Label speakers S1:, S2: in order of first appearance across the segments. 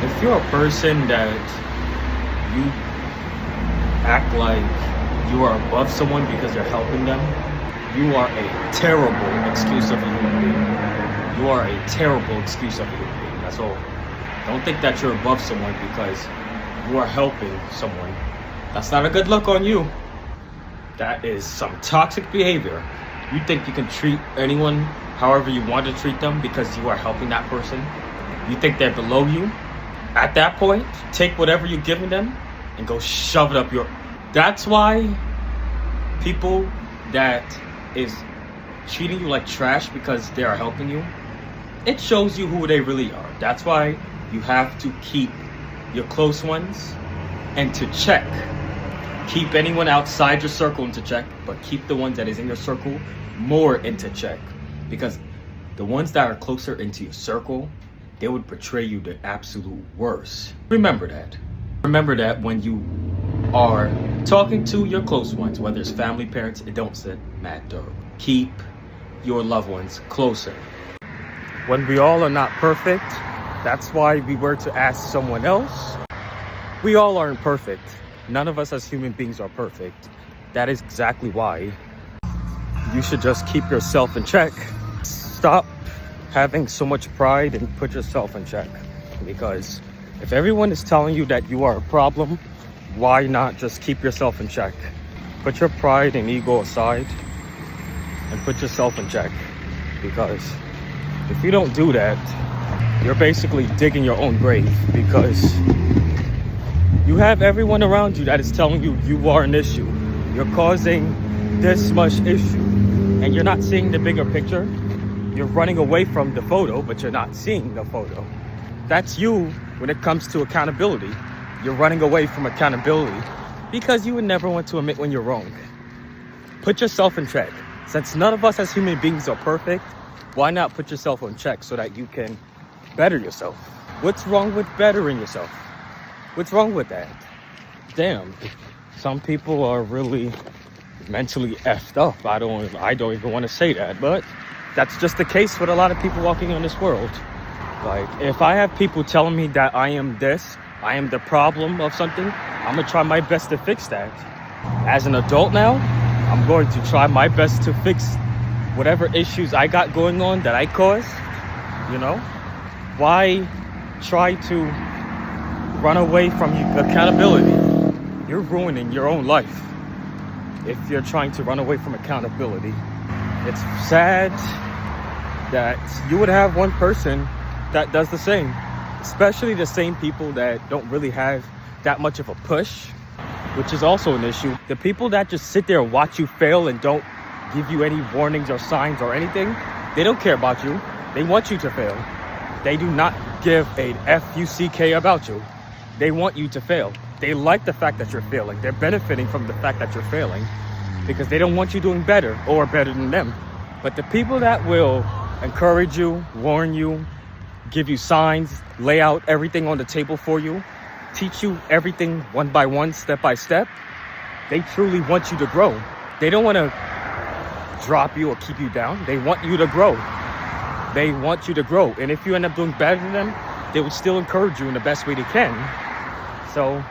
S1: If you're a person that you act like you are above someone because you're helping them, you are a terrible excuse of a human being. You are a terrible excuse of a human being. That's all. Don't think that you're above someone because you are helping someone. That's not a good look on you. That is some toxic behavior. You think you can treat anyone however you want to treat them because you are helping that person? You think they're below you? At that point, take whatever you're giving them and go shove it up your... That's why people that is treating you like trash because they are helping you, it shows you who they really are. That's why you have to keep your close ones and to check. Keep anyone outside your circle into check, but keep the ones that is in your circle more into check. Because the ones that are closer into your circle, they would betray you the absolute worst. Remember that. Remember that when you are talking to your close ones, whether it's family, parents, it don't matter. Keep your loved ones closer. When we all are not perfect, that's why we were to ask someone else. We all aren't perfect. None of us as human beings are perfect. That is exactly why you should just keep yourself in check. Stop having so much pride and put yourself in check. Because if everyone is telling you that you are a problem, why not just keep yourself in check? Put your pride and ego aside and put yourself in check. Because if you don't do that, you're basically digging your own grave, because you have everyone around you that is telling you you are an issue. You're causing this much issue and you're not seeing the bigger picture. You're running away from the photo, but you're not seeing the photo. That's you when it comes to accountability. You're running away from accountability because you would never want to admit when you're wrong. Put yourself in check. Since none of us as human beings are perfect, why not put yourself in check so that you can better yourself? What's wrong with bettering yourself? What's wrong with that? Damn, some people are really mentally effed up. I don't even want to say that, but that's just the case with a lot of people walking on this world. Like, if I have people telling me that I am this, I am the problem of something, I'm gonna try my best to fix that. As an adult now, I'm going to try my best to fix whatever issues I got going on that I caused. You know, why try to run away from accountability? You're ruining your own life if you're trying to run away from accountability. It's sad that you would have one person that does the same, especially the same people that don't really have that much of a push, which is also an issue. The people that just sit there and watch you fail and don't give you any warnings or signs or anything, they don't care about you. They want you to fail. They do not give a F-U-C-K about you. They want you to fail. They like the fact that you're failing. They're benefiting from the fact that you're failing because they don't want you doing better or better than them. But the people that will encourage you, warn you, give you signs, lay out everything on the table for you, teach you everything one by one, step by step, they truly want you to grow. They don't want to drop you or keep you down. They want you to grow. They want you to grow. And if you end up doing better than them, they would still encourage you in the best way they can. So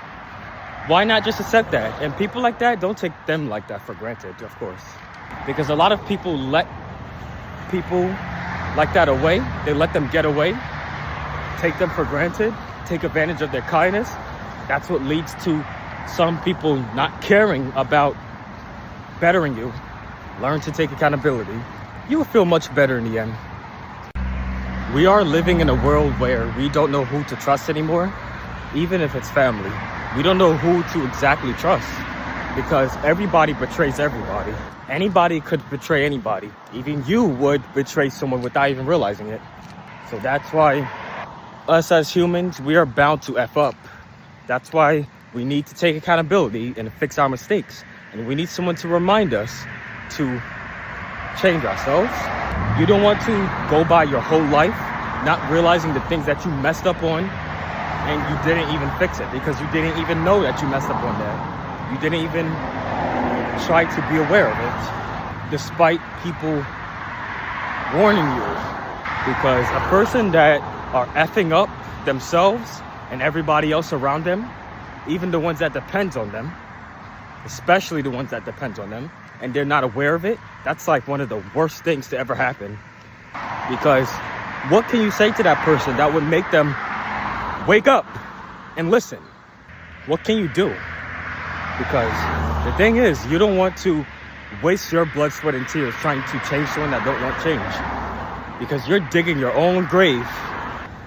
S1: why not just accept that? And people like that, don't take them like that for granted, of course. Because a lot of people let people like that away. They let them get away, take them for granted, take advantage of their kindness. That's what leads to some people not caring about bettering you. Learn to take accountability. You will feel much better in the end. We are living in a world where we don't know who to trust anymore, even if it's family. We don't know who to exactly trust because everybody betrays everybody. Anybody could betray anybody. Even you would betray someone without even realizing it. So that's why us as humans, we are bound to F up. That's why we need to take accountability and fix our mistakes. And we need someone to remind us to change ourselves. You don't want to go by your whole life not realizing the things that you messed up on and you didn't even fix it because you didn't even know that you messed up on that. You didn't even try to be aware of it despite people warning you. Because a person that are effing up themselves and everybody else around them, even the ones that depends on them, especially the ones that depends on them, and they're not aware of it, that's like one of the worst things to ever happen. Because what can you say to that person that would make them wake up and listen? What can you do? Because the thing is, you don't want to waste your blood, sweat, and tears trying to change someone that don't want change. Because you're digging your own grave.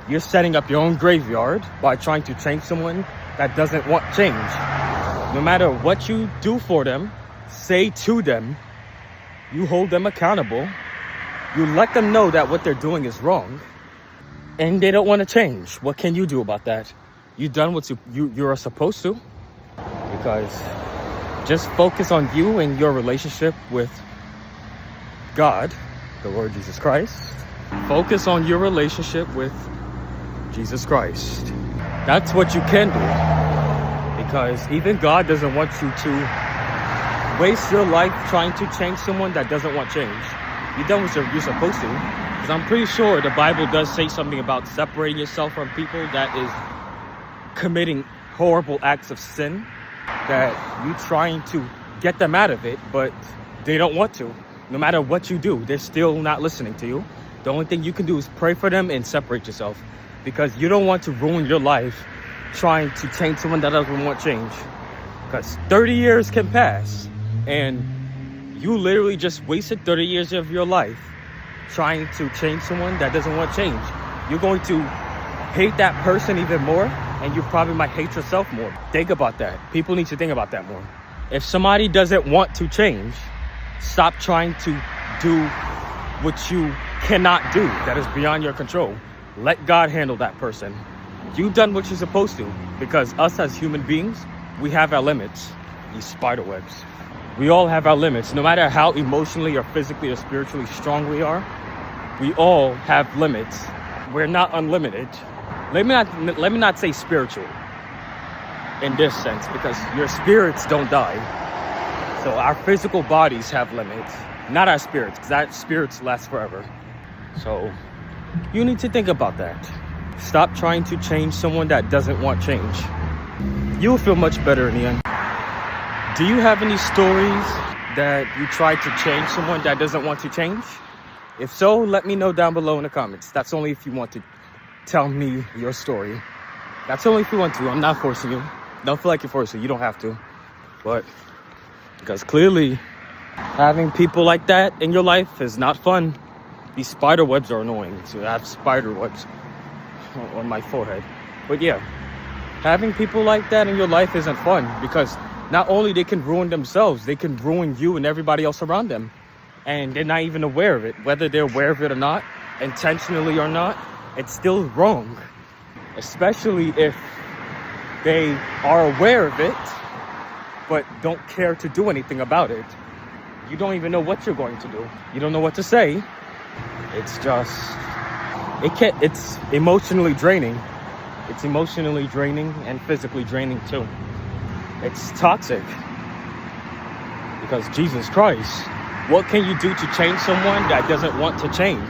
S1: You're setting up your own graveyard by trying to change someone that doesn't want change. No matter what you do for them, say to them, you hold them accountable, you let them know that what they're doing is wrong, and they don't want to change. What can you do about that? You've done what you're supposed to. Because just focus on you and your relationship with God, the Lord Jesus Christ. Focus on your relationship with Jesus Christ. That's what you can do. Because even God doesn't want you to waste your life trying to change someone that doesn't want change. You've done what you're supposed to. Because I'm pretty sure the Bible does say something about separating yourself from people that is committing horrible acts of sin, that you trying to get them out of it, but they don't want to. No matter what you do, they're still not listening to you. The only thing you can do is pray for them and separate yourself, because you don't want to ruin your life trying to change someone that doesn't want change. Because 30 years can pass and you literally just wasted 30 years of your life trying to change someone that doesn't want change. You're going to hate that person even more, and you probably might hate yourself more. Think about that. People need to think about that more. If somebody doesn't want to change, stop trying to do what you cannot do that is beyond your control. Let God handle that person. You've done what you're supposed to, because us as human beings, we have our limits. These spider webs. We all have our limits. No matter how emotionally or physically or spiritually strong we are, we all have limits. We're not unlimited. Let me not say spiritual in this sense, because your spirits don't die. So our physical bodies have limits, not our spirits, because our spirits last forever. So you need to think about that. Stop trying to change someone that doesn't want change. You'll feel much better in the end. Do you have any stories that you tried to change someone that doesn't want to change? If so, let me know down below in the comments. That's only if you want to tell me your story. That's only if you want to. I'm not forcing you. Don't feel like you're forcing. You don't have to. But because clearly having people like that in your life is not fun. These spider webs are annoying. So I have spider webs on my forehead. But yeah, having people like that in your life isn't fun, because not only they can ruin themselves, they can ruin you and everybody else around them. And they're not even aware of it. Whether they're aware of it or not, intentionally or not, it's still wrong. Especially if they are aware of it, but don't care to do anything about it. You don't even know what you're going to do. You don't know what to say. It's just, it's emotionally draining. It's emotionally draining and physically draining too. It's toxic. Because Jesus Christ, what can you do to change someone that doesn't want to change?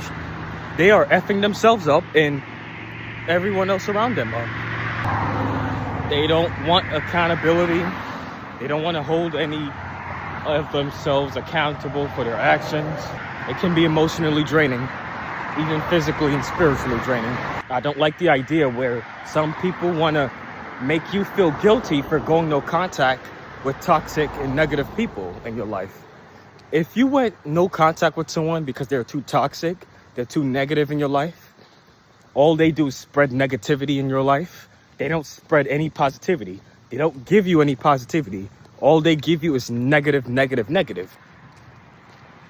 S1: They are effing themselves up and everyone else around them up. They don't want accountability. They don't want to hold any of themselves accountable for their actions. It can be emotionally draining, even physically and spiritually draining. I don't like the idea where some people want to make you feel guilty for going no contact with toxic and negative people in your life. If you went no contact with someone because they're too toxic, they're too negative in your life, all they do is spread negativity in your life. They don't spread any positivity. They don't give you any positivity. All they give you is negative, negative, negative.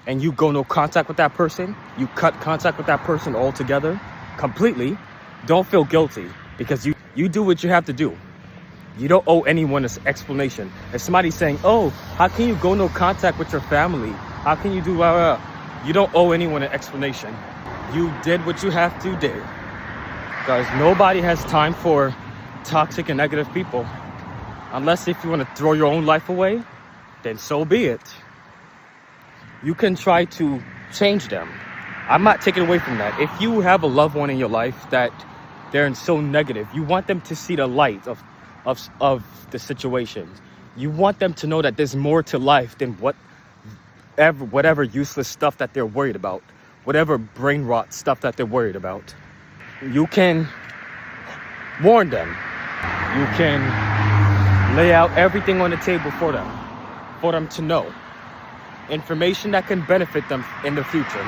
S1: And you go no contact with that person, you cut contact with that person altogether, completely, don't feel guilty, because you do what you have to do. You don't owe anyone an explanation. If somebody's saying, oh, how can you go no contact with your family? How can you do blah, blah, blah? You don't owe anyone an explanation. You did what you have to do. Guys, nobody has time for toxic and negative people. Unless if you want to throw your own life away, then so be it. You can try to change them. I'm not taking away from that. If you have a loved one in your life that they're so negative. You want them to see the light of the situations. You want them to know that there's more to life than whatever useless stuff that they're worried about, whatever brain rot stuff that they're worried about. You can warn them. You can lay out everything on the table for them to know. Information that can benefit them in the future.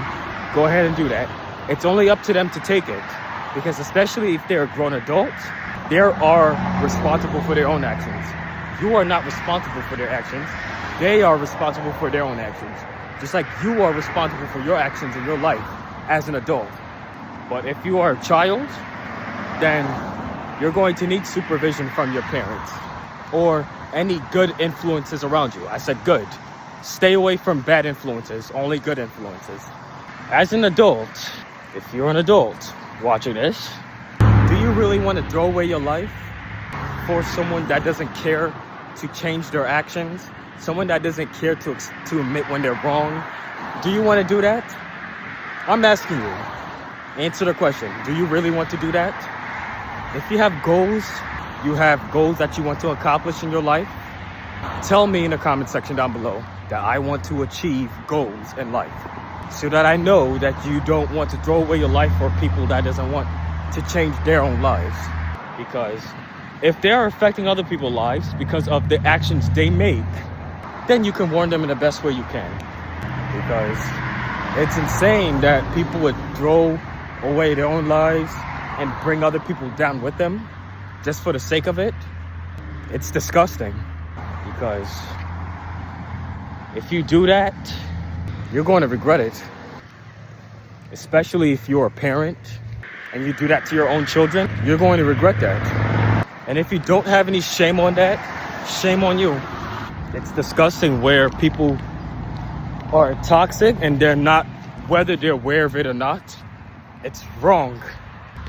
S1: Go ahead and do that. It's only up to them to take it, because especially if they're a grown adult, they are responsible for their own actions. You are not responsible for their actions. They are responsible for their own actions. Just like you are responsible for your actions in your life as an adult. But if you are a child, then you're going to need supervision from your parents or any good influences around you. I said good. Stay away from bad influences, only good influences. As an adult, if you're an adult watching this, do you really want to throw away your life for someone that doesn't care to change their actions? Someone that doesn't care to admit when they're wrong? Do you want to do that? I'm asking you. Answer the question. Do you really want to do that? If you have goals that you want to accomplish in your life, tell me in the comment section down below that I want to achieve goals in life, so that I know that you don't want to throw away your life for people that doesn't want to change their own lives. Because if they're affecting other people's lives because of the actions they make, then you can warn them in the best way you can. Because it's insane that people would throw away their own lives and bring other people down with them just for the sake of it. It's disgusting. Because if you do that, you're going to regret it. Especially if you're a parent and you do that to your own children, you're going to regret that. And if you don't have any shame on that, shame on you. It's disgusting where people are toxic and they're not, whether they're aware of it or not. It's wrong.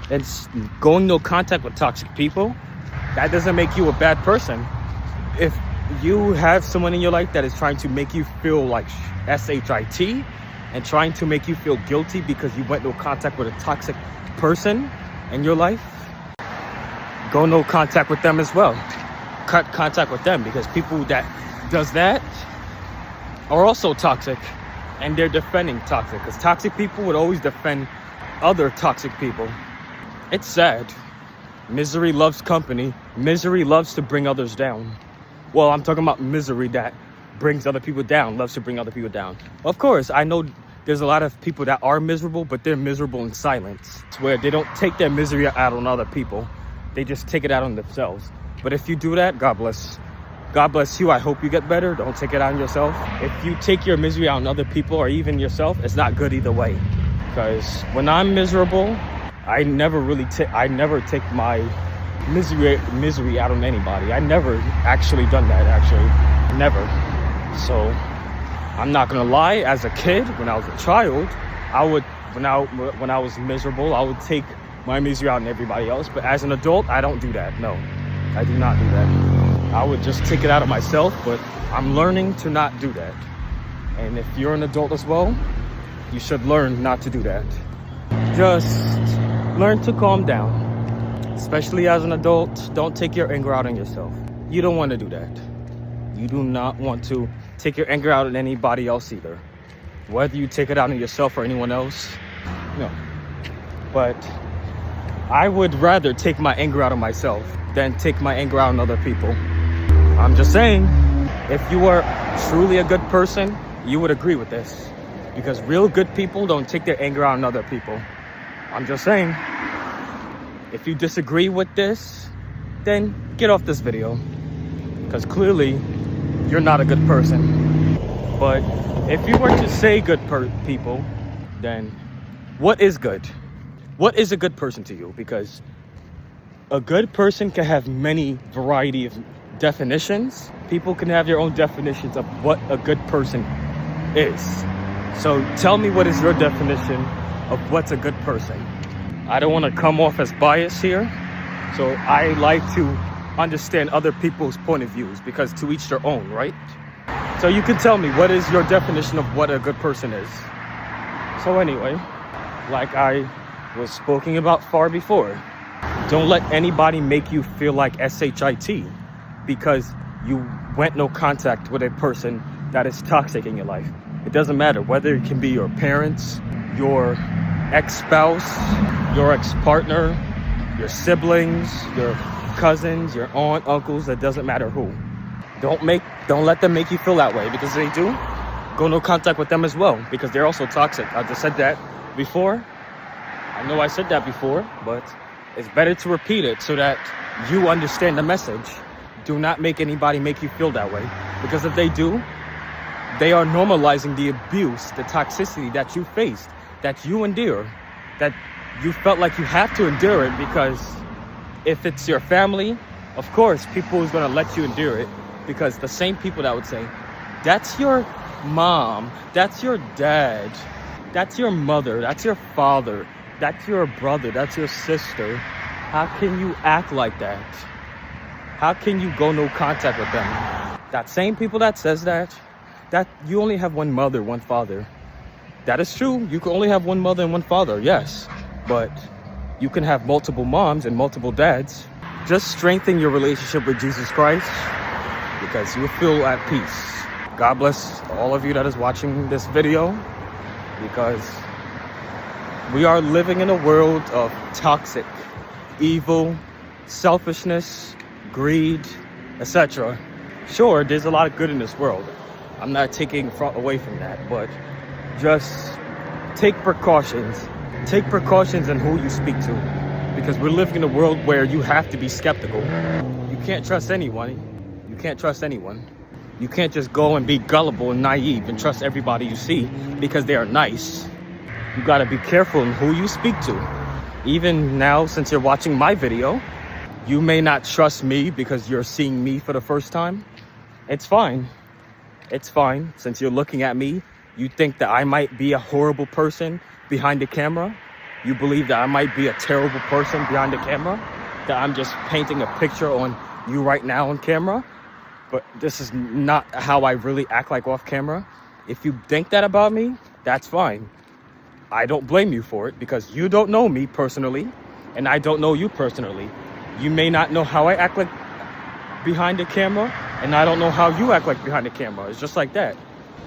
S1: It's going no contact with toxic people. That doesn't make you a bad person. If you have someone in your life that is trying to make you feel like SHIT and trying to make you feel guilty because you went no contact with a toxic person in your life, go no contact with them as well. Cut contact with them, because people that does that are also toxic and they're defending toxic, because toxic people would always defend other toxic people. It's sad. Misery loves company. Misery loves to bring others down. Well, I'm talking about misery that brings other people down, loves to bring other people down. Of course, I know there's a lot of people that are miserable, but they're miserable in silence. It's where they don't take their misery out on other people. They just take it out on themselves. But if you do that, God bless. God bless you. I hope you get better. Don't take it out on yourself. If you take your misery out on other people or even yourself, it's not good either way. Because when I'm miserable, I never take my misery out on anybody. I never actually done that, never. So I'm not gonna lie, as a kid, when I was a child, when I was miserable, I would take my misery out on everybody else. But as an adult, I don't do that. No, I do not do that. I would just take it out of myself, but I'm learning to not do that. And if you're an adult as well, you should learn not to do that. Just learn to calm down. Especially as an adult, don't take your anger out on yourself. You don't want to do that. You do not want to take your anger out on anybody else either. Whether you take it out on yourself or anyone else, no. But I would rather take my anger out on myself than take my anger out on other people. I'm just saying, if you are truly a good person, you would agree with this. Because real good people don't take their anger out on other people. I'm just saying. If you disagree with this, then get off this video. Because clearly, you're not a good person. But if you were to say good people, then what is good? What is a good person to you? Because a good person can have many variety of definitions. People can have their own definitions of what a good person is. So tell me, what is your definition of what's a good person? I don't want to come off as biased here, so I like to understand other people's point of views, because to each their own, right? So you can tell me, what is your definition of what a good person is? So anyway, like I was speaking about far before, Don't let anybody make you feel like SHIT because you went no contact with a person that is toxic in your life. It doesn't matter whether it can be your parents, your ex-spouse, your ex-partner, your siblings, your cousins, your aunt, uncles. It doesn't matter who. Don't let them make you feel that way, because they do. Go no contact with them as well, because they're also toxic. I just said that before. I know I said that before, but it's better to repeat it so that you understand the message. Do not make anybody make you feel that way, because if they do, they are normalizing the abuse, the toxicity that you faced, that you endure, that you felt like you have to endure it, because if it's your family, of course, people is going to let you endure it, because the same people that would say, that's your mom, that's your dad, that's your mother, that's your father, that's your brother, that's your sister. How can you act like that? How can you go no contact with them? That same people that says that you only have one mother, one father. That is true. You can only have one mother and one father, yes. But you can have multiple moms and multiple dads. Just strengthen your relationship with Jesus Christ, because you'll feel at peace. God bless all of you that is watching this video, because we are living in a world of toxic, evil, selfishness, greed, etc. Sure, there's a lot of good in this world. I'm not taking away from that, but just take precautions. Take precautions in who you speak to, because we're living in a world where you have to be skeptical. You can't trust anyone. You can't trust anyone. You can't just go and be gullible and naive and trust everybody you see because they are nice. You gotta be careful in who you speak to. Even now, since you're watching my video, you may not trust me because you're seeing me for the first time. It's fine. It's fine. Since you're looking at me, you think that I might be a horrible person behind the camera. You believe that I might be a terrible person behind the camera, that I'm just painting a picture on you right now on camera. But this is not how I really act like off camera. If you think that about me, that's fine. I don't blame you for it, because you don't know me personally and I don't know you personally. You may not know how I act like behind the camera, and I don't know how you act like behind the camera. It's just like that.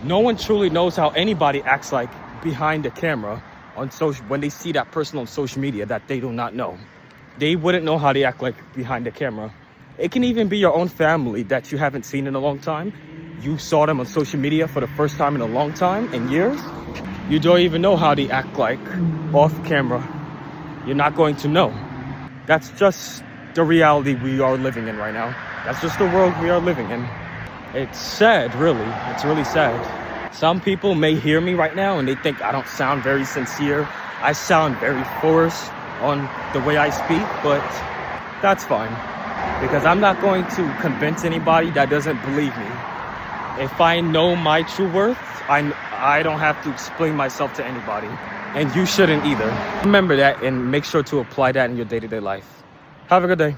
S1: No one truly knows how anybody acts like behind the camera on social, when they see that person on social media that they do not know. They wouldn't know how they act like behind the camera. It can even be your own family that you haven't seen in a long time. You saw them on social media for the first time in a long time, in years. You don't even know how they act like off camera. You're not going to know. That's just the reality we are living in right now. That's just the world we are living in. It's sad, really. It's really sad. Some people may hear me right now and they think I don't sound very sincere. I sound very forced on the way I speak, but that's fine, because I'm not going to convince anybody that doesn't believe me. If I know my true worth, I don't have to explain myself to anybody, and you shouldn't either. Remember that and make sure to apply that in your day-to-day life. Have a good day.